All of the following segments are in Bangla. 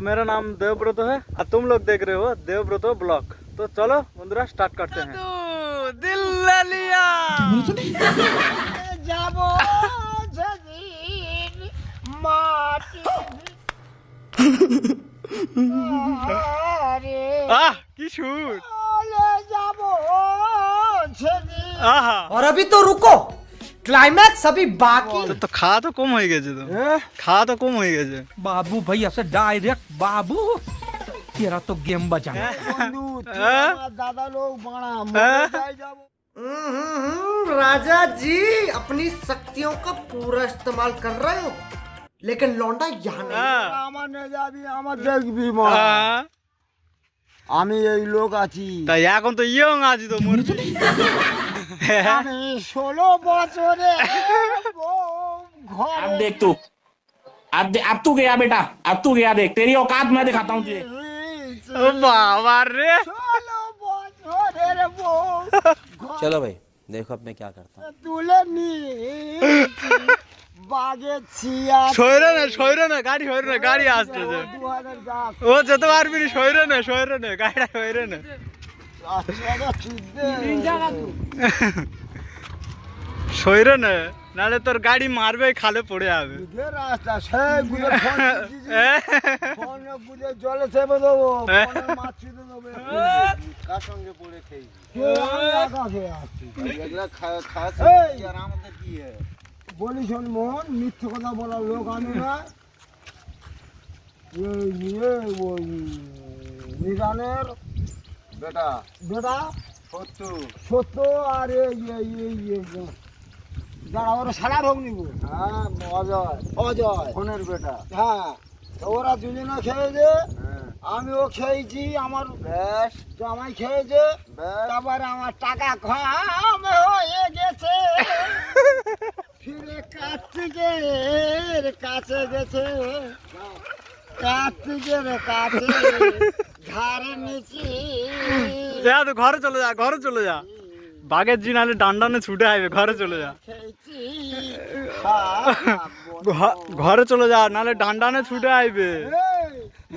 मेरा नाम देवव्रत है और तुम लोग देख रहे हो देवव्रत ब्लॉग। तो चलो बंधुरा स्टार्ट करते हैं। दिल ले लिया जाबो जजीर माटी আরে आह की शूट চলে যাবো জजीর आहा और अभी तो रुको, क्लाइमैक्स अभी बाकी। तो खा तो कम हो गए तो खा तो कम हो गए बाबू भैया से डायरेक्ट बाबू, तेरा तो गेम बजा। বন্ধু তুই আমার দাদা লোক বাড়া মরে যাই যাবো राजा जी अपनी शक्तियों का पूरा इस्तेमाल कर रहे हो, लेकिन लौंडा यहाँ नहीं। আমার নে যাবি আমার দেখবি মা আমি এই লোক আছি তা এখন তো ইয়ং আছি তো মোর আমি 16 বছরে अब देख तू, अब तू गया बेटा, अब तू गया देख, तेरी औकात मैं दिखाता हूँ तुझे। ও বাবা রে 16 বছরের বউ चलो भाई देखो अब मैं क्या करता हूँ। তুলে নিয়ে বাগে ছিয়া সইরে না গাড়ি আসতেছে 2000 গাছ ও যেতে পারবি না সইরে না গাড়িটা সইরে না সইরে না নাহলে তোর গাড়ি মারবে খালে পড়ে যাবে রাস্তা সেগুলো ফোন বুঝে জলে চেপে দেবো ফোনে মাছ ছুঁতে দেবো কার সঙ্গে পড়ে খেয়ে এগুলা আর আমাদের কি বলি শোন মোহন মিথ্যে কথা বলার লোক আমি না ওই নিরানের বেটা বেটা সত্য আর যারা ওরা সারা ভোগ নিব হ্যাঁ অজয় ফোনের বেটা হ্যাঁ তো ওরা দুজনে খেয়েছে হ্যাঁ আমিও খেয়েছি আমার বেশ জামাই খেয়েছে বেশ তারপরে আমার টাকা কম হয়ে গেছে ফিরে কার্তিকের কাছে গেছে কার্তিকের কাছে ধারে নিচে যা তো ঘরে চলে যা বাঘের জি নাহলে ডান্ডানে ছুটে আসবে ঘরে চলে যা খেয়েছি ঘরে চলে যা নাহলে ডান্ডানে ছুটে আসবে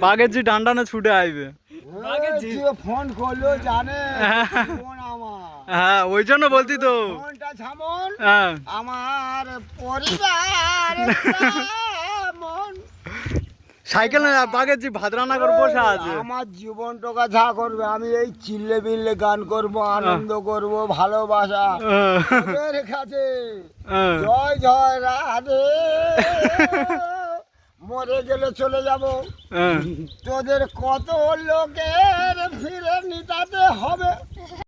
বাঘের জি ডান্ডানে ছুটে আসবে ফোন করলো জানে ফোন আমার হ্যাঁ ওই জন্য বলতি তো ফোনটা ঝামন হ্যাঁ আমার পরিবার মন সাইকেল না বাঘের জি ভাদরানা করে বসে আছে আমার জীবনটাকে যা করবে আমি এই চিল্লে বিল্লে গান করব আনন্দ করব ভালোবাসা ওদের কাছে জয় জয় রাধে মরে গেলে চলে যাব তোদের কত লোকের ফিরে নিতাতে হবে।